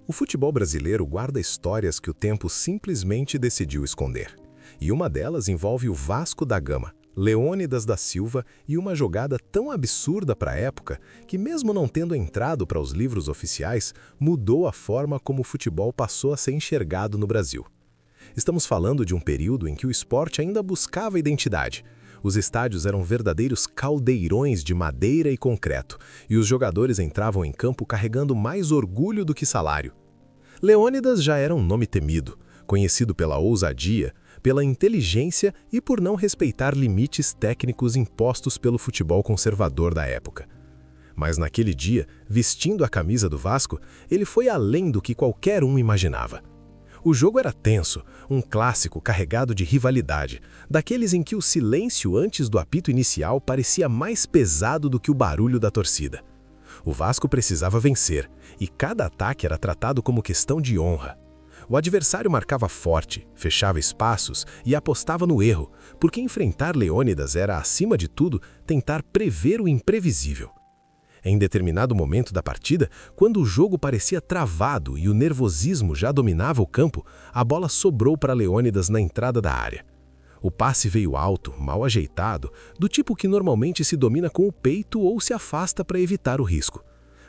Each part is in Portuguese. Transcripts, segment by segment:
O futebol brasileiro guarda histórias que o tempo simplesmente decidiu esconder. E uma delas envolve o Vasco da Gama, Leônidas da Silva e uma jogada tão absurda para a época que, mesmo não tendo entrado para os livros oficiais, mudou a forma como o futebol passou a ser enxergado no Brasil. Estamos falando de um período em que o esporte ainda buscava identidade. Os estádios eram verdadeiros caldeirões de madeira e concreto, e os jogadores entravam em campo carregando mais orgulho do que salário. Leônidas já era um nome temido, conhecido pela ousadia, pela inteligência e por não respeitar limites técnicos impostos pelo futebol conservador da época. Mas naquele dia, vestindo a camisa do Vasco, ele foi além do que qualquer um imaginava. O jogo era tenso, um clássico carregado de rivalidade, daqueles em que o silêncio antes do apito inicial parecia mais pesado do que o barulho da torcida. O Vasco precisava vencer, e cada ataque era tratado como questão de honra. O adversário marcava forte, fechava espaços e apostava no erro, porque enfrentar Leônidas era, acima de tudo, tentar prever o imprevisível. Em determinado momento da partida, quando o jogo parecia travado e o nervosismo já dominava o campo, a bola sobrou para Leônidas na entrada da área. O passe veio alto, mal ajeitado, do tipo que normalmente se domina com o peito ou se afasta para evitar o risco.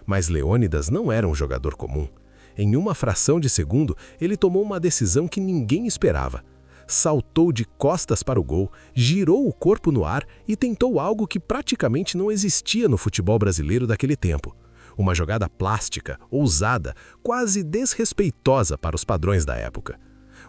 Mas Leônidas não era um jogador comum. Em uma fração de segundo, ele tomou uma decisão que ninguém esperava. Saltou de costas para o gol, girou o corpo no ar e tentou algo que praticamente não existia no futebol brasileiro daquele tempo. Uma jogada plástica, ousada, quase desrespeitosa para os padrões da época.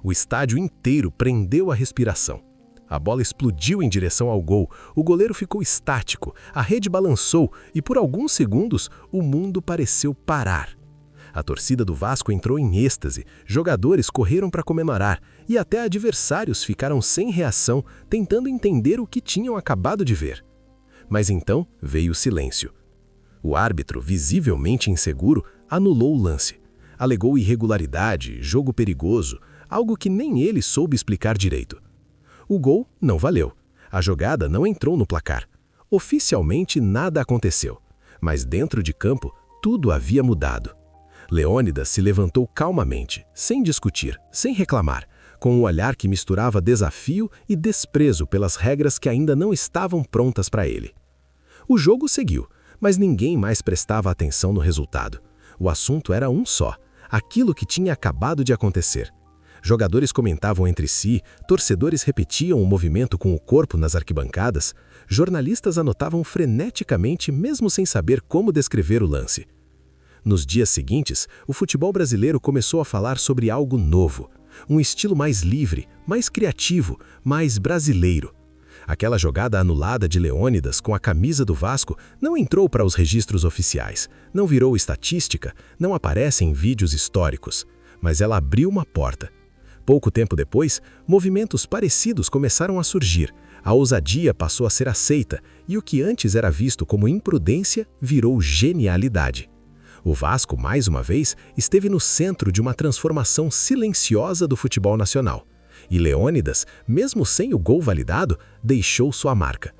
O estádio inteiro prendeu a respiração. A bola explodiu em direção ao gol, o goleiro ficou estático, a rede balançou e por alguns segundos o mundo pareceu parar. A torcida do Vasco entrou em êxtase, jogadores correram para comemorar e até adversários ficaram sem reação, tentando entender o que tinham acabado de ver. Mas então veio o silêncio. O árbitro, visivelmente inseguro, anulou o lance. Alegou irregularidade, jogo perigoso, algo que nem ele soube explicar direito. O gol não valeu. A jogada não entrou no placar. Oficialmente nada aconteceu, mas dentro de campo tudo havia mudado. Leônidas se levantou calmamente, sem discutir, sem reclamar, com um olhar que misturava desafio e desprezo pelas regras que ainda não estavam prontas para ele. O jogo seguiu, mas ninguém mais prestava atenção no resultado. O assunto era um só, aquilo que tinha acabado de acontecer. Jogadores comentavam entre si, torcedores repetiam o movimento com o corpo nas arquibancadas, jornalistas anotavam freneticamente mesmo sem saber como descrever o lance. Nos dias seguintes, o futebol brasileiro começou a falar sobre algo novo, um estilo mais livre, mais criativo, mais brasileiro. Aquela jogada anulada de Leônidas com a camisa do Vasco não entrou para os registros oficiais, não virou estatística, não aparece em vídeos históricos, mas ela abriu uma porta. Pouco tempo depois, movimentos parecidos começaram a surgir, a ousadia passou a ser aceita e o que antes era visto como imprudência virou genialidade. O Vasco, mais uma vez, esteve no centro de uma transformação silenciosa do futebol nacional. E Leônidas, mesmo sem o gol validado, deixou sua marca.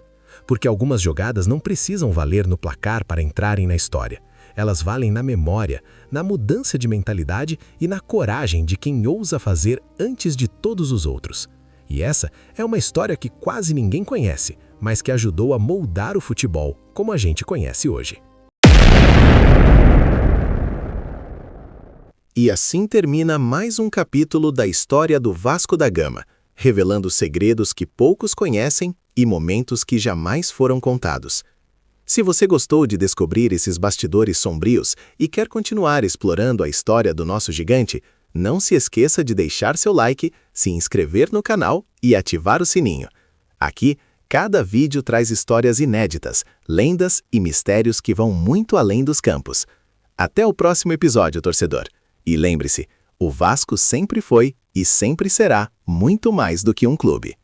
Porque algumas jogadas não precisam valer no placar para entrarem na história. Elas valem na memória, na mudança de mentalidade e na coragem de quem ousa fazer antes de todos os outros. E essa é uma história que quase ninguém conhece, mas que ajudou a moldar o futebol como a gente conhece hoje. E assim termina mais um capítulo da história do Vasco da Gama, revelando segredos que poucos conhecem e momentos que jamais foram contados. Se você gostou de descobrir esses bastidores sombrios e quer continuar explorando a história do nosso gigante, não se esqueça de deixar seu like, se inscrever no canal e ativar o sininho. Aqui, cada vídeo traz histórias inéditas, lendas e mistérios que vão muito além dos campos. Até o próximo episódio, torcedor! E lembre-se, o Vasco sempre foi e sempre será muito mais do que um clube.